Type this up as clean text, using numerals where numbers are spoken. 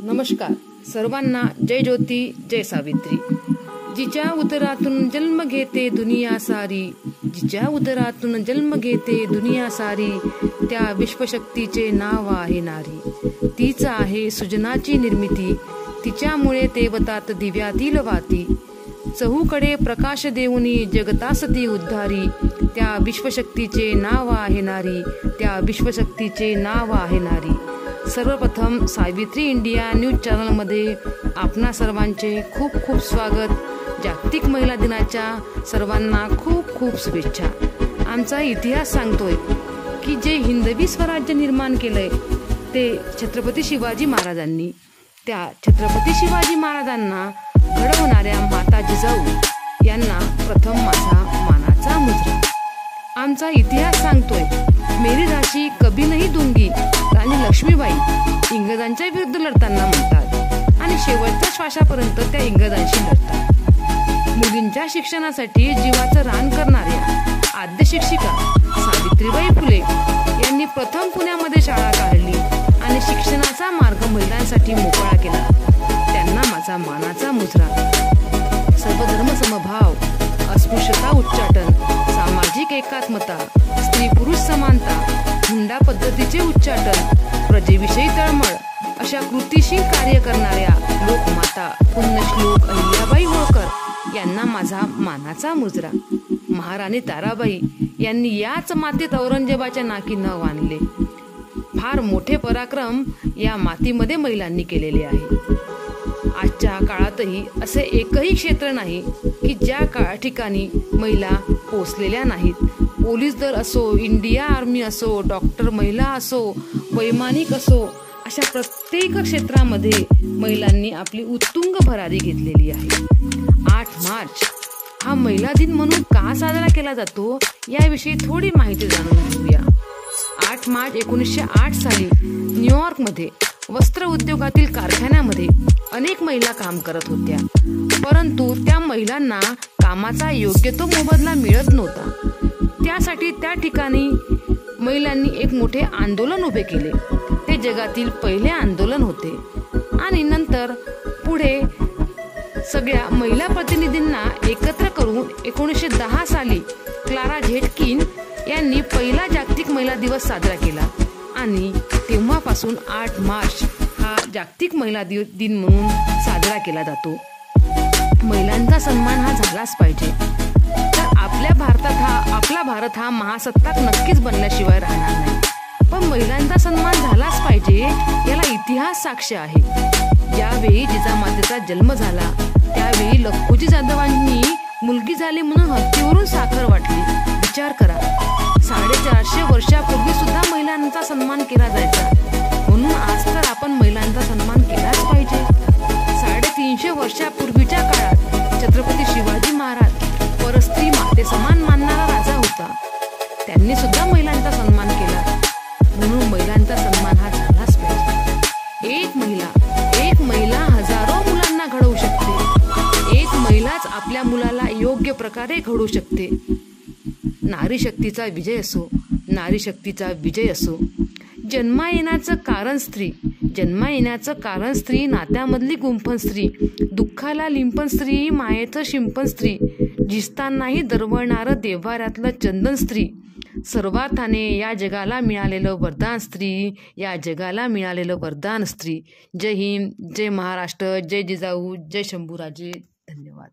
नमस्कार सर्वांना. जय ज्योती जय सावित्री. जिच्या उदरातून जन्म घेते दुनिया सारी, जिच्या उदरातून जन्म घेते दुनिया सारी, त्या विश्वशक्तीचे नाव आहे नारी. तीच आहे सृजनाची निर्मिती, तिच्यामुळे तेवतात दिव्यातील वाती. चहूकडे प्रकाश देऊनी जगतास ती उद्धारी, त्या विश्वशक्तीचे नाव आहे नारी, त्या विश्वशक्तीचे नाव आहे नारी. सर्वप्रथम सावित्री इंडिया न्यूज चॅनलमध्ये आपणा सर्वांचे खूप खूप स्वागत. जागतिक महिला दिनाच्या सर्वांना खूप खूप शुभेच्छा. आमचा इतिहास सांगतोय की जे हिंदवी स्वराज्य निर्माण केलंय ते छत्रपती शिवाजी महाराजांनी. त्या छत्रपती शिवाजी महाराजांना घडवणाऱ्या माता जिजाऊ यांना प्रथम माझा मानाचा मुजरा. आमचा इतिहास सांगतोय मेरी झाशी कभी नहीं दूंगी राणी लक्ष्मीबाई इंग्रजांच्या विरुद्ध लढताना म्हणतात आणि शेवटच्या श्वासापर्यंत त्या इंग्रजांशी लढतात. मुलींच्या शिक्षणासाठी जीवाचं रान करणाऱ्या आद्य शिक्षिका सावित्रीबाई फुले यांनी प्रथम पुण्यामध्ये शाळा काढली आणि शिक्षणाचा मार्ग महिलांसाठी मोकळा केला. त्यांना माझा मानाचा मुजरा. सर्वधर्म समभाव, अस्पृश्यता उच्चाटन, सामाजिक एकात्मता, स्त्री पुरुष समानता, हुंडा पद्धतीचे उच्चाटन, प्रजेविषयी तळमळ अशा कृतिशील कार्य करणाऱ्या लोकमाता पुण्यश्लोक अहिल्याबाई होळकर यांना माझा मानाचा मुजरा. महाराणी ताराबाई यांनी याच मातीत औरंगजेबाच्या नाकी न बांधले. फार मोठे पराक्रम या मातीमध्ये महिलांनी केलेले आहे. आजच्या काळातही असे एकही क्षेत्र नाही की ज्या ठिकाणी महिला पोचलेल्या नाहीत. पोलीस दल असो, इंडिया आर्मी असो, डॉक्टर महिला असो, वैमानिक असो, अशा प्रत्येक क्षेत्रामध्ये महिलांनी आपली उत्तुंग भरारी घेतलेली आहे. 8 मार्च हा महिला दिन म्हणून का साजरा केला जातो याविषयी थोडी माहिती जाणून घेऊया. 8 मार्च 1908 साली न्यूयॉर्कमध्ये वस्त्र उद्योगातील कारखान्यामध्ये अनेक महिला काम करत होत्या, परंतु त्या महिलांना कामाचा योग्य तो मोबदला मिळत नव्हता. त्यासाठी त्या ठिकाणी महिलांनी एक मोठे आंदोलन उभे केले. ते जगातील पहिले आंदोलन होते आणि नंतर पुढे सगळ्या महिला प्रतिनिधींना एकत्र करून 1910 साली क्लारा झेटकिन यांनी पहिला जागतिक महिला दिवस साजरा केला आणि तेव्हापासून 8 मार्च हा जागतिक महिला दिन म्हणून साजरा केला जातो. महिलांचा सन्मान हा झालाच पाहिजे. तर आपला भारत हा महासत्ताक नक्कीच बनल्याशिवाय राहणार नाही. पण महिलांचा सन्मान झालाच पाहिजे याला इतिहास साक्ष आहे. ज्यावेळी जिजामातेचा जन्म झाला त्यावेळी लखुजी जाधवांनी मुलगी झाली म्हणून हत्तीवरून साखर वाटली. विचार करा, 450 वर्षापूर्वी सुद्धा महिलांचा सन्मान केला जायचा. म्हणून आज तर आपण महिलांचा सन्मान केलाच पाहिजे. 350 वर्षापूर्वीच्या काळात छत्रपती शिवाजी महाराज परस्त्री माते समान मानणारा राजा होता. त्यांनी सुद्धा महिलांचा सन्मान केला. म्हणून महिलांचा सन्मान हा झालाच पाहिजे. एक महिला हजारो मुलांना घडवू शकते. एक महिलाच आपल्या मुलाला योग्य प्रकारे घडवू शकते. नारी शक्तीचा विजय असो, नारी शक्तीचा विजय असो. जन्मा येण्याचं कारण स्त्री, नात्यामधली गुंफण स्त्री, दुःखाला लिंपण स्त्री, मायेचं शिंपण स्त्री, झिजतानाही दरवळणारं देव्हाऱ्यातलं चंदन स्त्री, सर्वार्थाने या जगाला मिळालेलं वरदान स्त्री, या जगाला मिळालेलं वरदान स्त्री. जय हिंद, जय महाराष्ट्र, जय जिजाऊ, जय शंभूराजे. धन्यवाद.